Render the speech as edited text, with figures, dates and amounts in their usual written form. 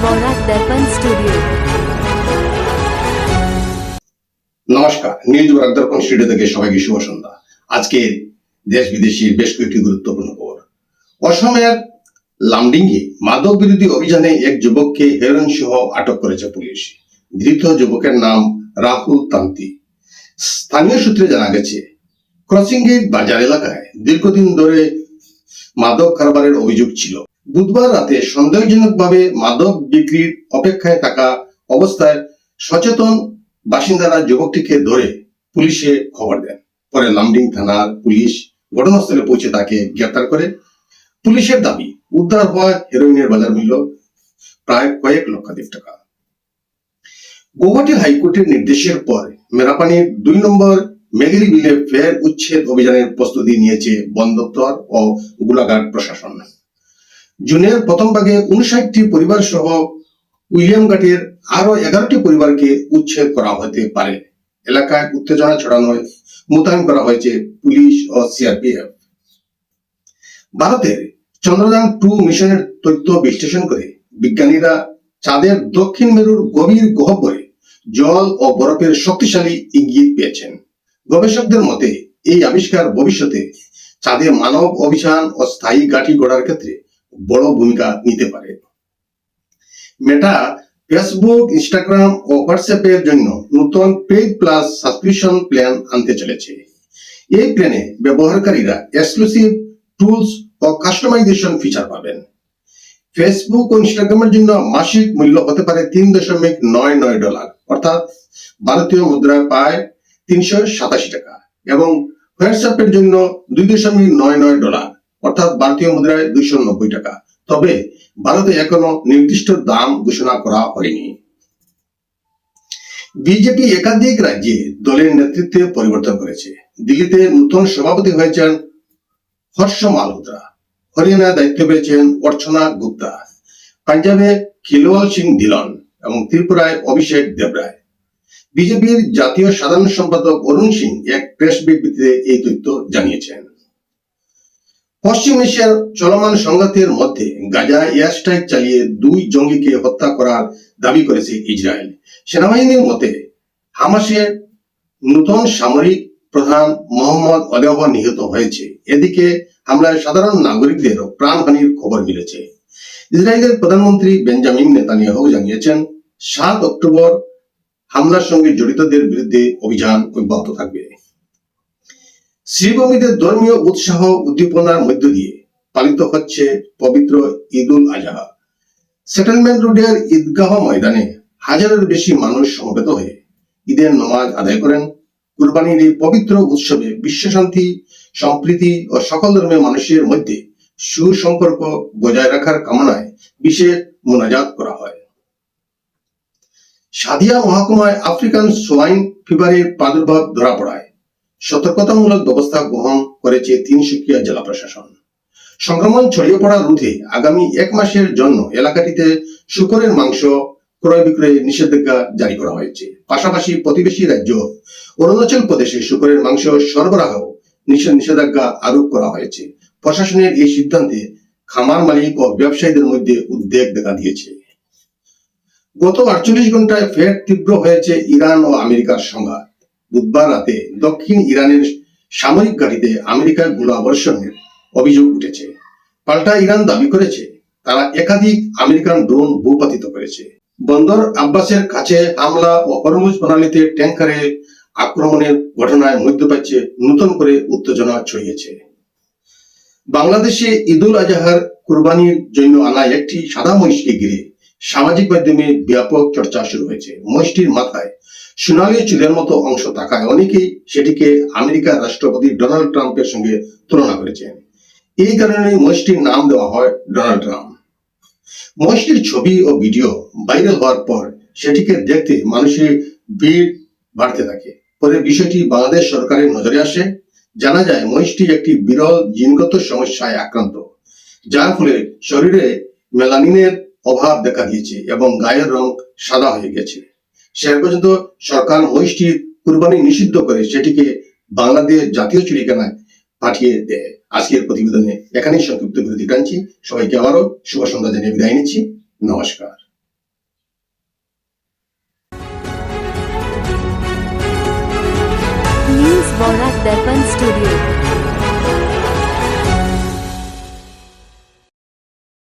বরাক দর্পণ studio. নমস্কার, news Barak দর্পণ studio থেকে সবাইকে শুভ সন্ধ্যা। আজকে দেশ বিদেশের বেশ কয়েকটি গুরুত্বপূর্ণ খবর। অসমের লামডিংয়ে মাদক বিরোধী অভিযানে এক যুবককে হেরোইন সহ আটক করেছে পুলিশ। ধৃত যুবকের নাম রাহুল তান্তি। স্থানীয় সূত্রে জানা গেছে, ক্রসিং গেট বাজার এলাকায় দীর্ঘদিন ধরে মাদক কারবারের অভিযোগ ছিল। বুধবার রাতে সন্দেহজনকভাবে মাদক বিক্রির অপেক্ষায় থাকা অবস্থায় সচেতন বাসিন্দারা যুবকটিকে ধরে পুলিশে খবর দেন। পরে লামডিং থানার পুলিশ ঘটনাস্থলে পৌঁছে তাকে গ্রেফতার করে। পুলিশের দাবি, উদ্ধার হওয়া হেরোইনের বাজার মূল্য প্রায় কয়েক লক্ষাধিক টাকা। গৌহাটি হাইকোর্টের নির্দেশের পর মেরাপানির 2 নম্বর মেঘেরি বিলে ফের উচ্ছেদ অভিযানের প্রস্তুতি নিয়েছে বন দপ্তর ও গোলাঘাট প্রশাসন। জুনের প্রথম ভাগে 59টি পরিবার সহ উইলিয়াম ঘাটের আরো 11টি পরিবারকে উচ্ছেদ করা হতে পারে। এলাকায় উত্তেজনা ছড়ানোয় মোতায়েন করা হয়েছে পুলিশ ও সিআরপিএফ। ভারতের চন্দ্রযান 2 মিশনের তথ্য বিশ্লেষণ করে বিজ্ঞানীরা চাঁদের দক্ষিণ মেরুর গভীর গহ্বরে জল ও বরফের শক্তিশালী ইঙ্গিত পেয়েছেন। গবেষকদের মতে এই আবিষ্কার ভবিষ্যতে চাঁদে মানব অভিযান ও স্থায়ী ঘাঁটি গড়ার ক্ষেত্রে বড় ভূমিকা নিতে পারে। মেটা ফেসবুক, ইনস্টাগ্রাম ও হোয়াটসঅ্যাপের জন্য নতুন পেইড প্লাস সাবস্ক্রিপশন প্ল্যান আনতে চলেছে। এই প্ল্যানে ব্যবহারকারীরা এক্সক্লুসিভ টুলস ও কাস্টমাইজেশন ফিচার পাবেন। ফেসবুক ও ইনস্টাগ্রামের জন্য মাসিক মূল্য হতে পারে $3.99, অর্থাৎ ভারতীয় মুদ্রায় প্রায় 387 টাকা, এবং হোয়াটসঅ্যাপের জন্য $2.99, অর্থাৎ ভারতীয় মুদ্রায় 290 টাকা। তবে ভারতে এখনো নির্দিষ্ট দাম ঘোষণা করা হয়নি। বিজেপি একাধিক রাজ্যে দলের নেতৃত্বে পরিবর্তন করেছে। দিল্লিতে নতুন সভাপতি হয়েছেন হর্ষ মালহোত্রা, হরিয়ানায় দায়িত্ব পেয়েছেন অর্চনা গুপ্তা, পাঞ্জাবে খিলওয়াল সিং ধিলন এবং ত্রিপুরায় অভিষেক দেবরায়। বিজেপির জাতীয় সাধারণ সম্পাদক অরুণ সিং এক প্রেস বিবৃতিতে এই তথ্য জানিয়েছেন। পশ্চিম এশিয়ার চলমান সংঘাতের মধ্যে গাজায় এয়ার স্ট্রাইক চালিয়ে 2 জঙ্গিকে হত্যা করার দাবি করেছে ইসরায়েল। সেনাবাহিনীর মতে হামাসের নতুন সামরিক প্রধান মোহাম্মদ আলেহ নিহত হয়েছে। এদিকে হামলায় সাধারণ নাগরিকদের প্রাণহানির খবর মিলেছে। ইসরায়েলের প্রধানমন্ত্রী বেঞ্জামিন নেতানিয়াহু জানিয়েছেন, 7 অক্টোবর হামলার সঙ্গে জড়িতদের বিরুদ্ধে অভিযান অব্যাহত থাকবে। শ্রীভূমিতে ধর্মীয় উৎসাহ উদ্দীপনার মধ্য দিয়ে পালিত হচ্ছে পবিত্র ঈদ উল আজহা। সেটেলমেন্ট রোডের ঈদগাহ ময়দানে হাজারের বেশি মানুষ সমবেত হয়ে ঈদের নামাজ আদায় করেন। কুরবানির এই পবিত্র উৎসবে বিশ্বশান্তি, সম্প্রীতি ও সকল ধর্মের মানুষের মধ্যে সুসম্পর্ক বজায় রাখার কামনায় বিশেষ মোনাজাত করা হয়। সাদিয়া মহকুমায় আফ্রিকান সোয়াইন ফিভারের প্রাদুর্ভাব ধরা পড়ায় সতর্কতামূলক ব্যবস্থা গ্রহণ করেছে তিনসুকিয়া জেলা প্রশাসন। সংক্রমণ ছড়িয়ে পড়া রোধে আগামী 1 মাসের জন্য এলাকাটিতে শূকরের মাংস ক্রয় বিক্রয়ে নিষেধাজ্ঞা জারি করা হয়েছে। পাশাপাশি প্রতিবেশী রাজ্য অরুণাচল প্রদেশে শূকরের মাংস সরবরাহ নিষেধাজ্ঞা আরোপ করা হয়েছে। প্রশাসনের এই সিদ্ধান্তে খামার মালিক ও ব্যবসায়ীদের মধ্যে উদ্বেগ দেখা দিয়েছে। গত 48 ঘন্টায় ফের তীব্র হয়েছে ইরান ও আমেরিকার সংঘাত। বুধবার রাতে দক্ষিণ ইরানের সামরিক ঘাঁটিতে আমেরিকার গোলাবর্ষণের অভিযোগ উঠেছে। পাল্টা ইরান দাবি করেছে তারা একাধিক আমেরিকান ড্রোন ভূপাতিত করেছে। বন্দর আব্বাসের কাছে হামলা ও হরমুজ প্রণালীতে ট্যাঙ্কারে আক্রমণের ঘটনায় মধ্যপ্রাচ্যে নতুন করে উত্তেজনা ছড়িয়েছে। বাংলাদেশে ঈদ উল আজহার কুরবানির জন্য আনা একটি সাদা মহিষকে ঘিরে সামাজিক মাধ্যমে ব্যাপক চর্চা শুরু হয়েছে। মহিষটির মাথায় সোনালী চুলের মতো অংশ থাকায় অনেকেই সেটিকে আমেরিকার রাষ্ট্রপতি ডোনাল্ড ট্রাম্পের সঙ্গে তুলনা করেছেন। এই কারণে মহিষটির নাম দেওয়া হয় ডোনাল্ড ট্রাম্প। মহিষটির ছবি ও ভিডিও ভাইরাল হওয়ার পর সেটিকে দেখতে মানুষের ভিড় বাড়তে থাকে। পরে বিষয়টি বাংলাদেশ সরকারের নজরে আসে। জানা যায় মহিষটি একটি বিরল জিনগত সমস্যায় আক্রান্ত, যার ফলে শরীরে মেলানিনের অভাব দেখা দিয়েছে এবং গায়ের রং সাদা হয়ে গেছে। শেষ পর্যন্ত সরকার মহিষটির কুরবানি নিষিদ্ধ করে সেটিকে বাংলাদেশ জাতীয় চিড়িয়াখানায় পাঠিয়ে দেয়। আজকের প্রতিবেদনে এখানেই সংক্ষিপ্ত বিরতি টানছি। সবাইকে আবারও শুভ সন্ধ্যা জানিয়ে বিদায় নিচ্ছি। নমস্কার। दर्पण स्टूडियो।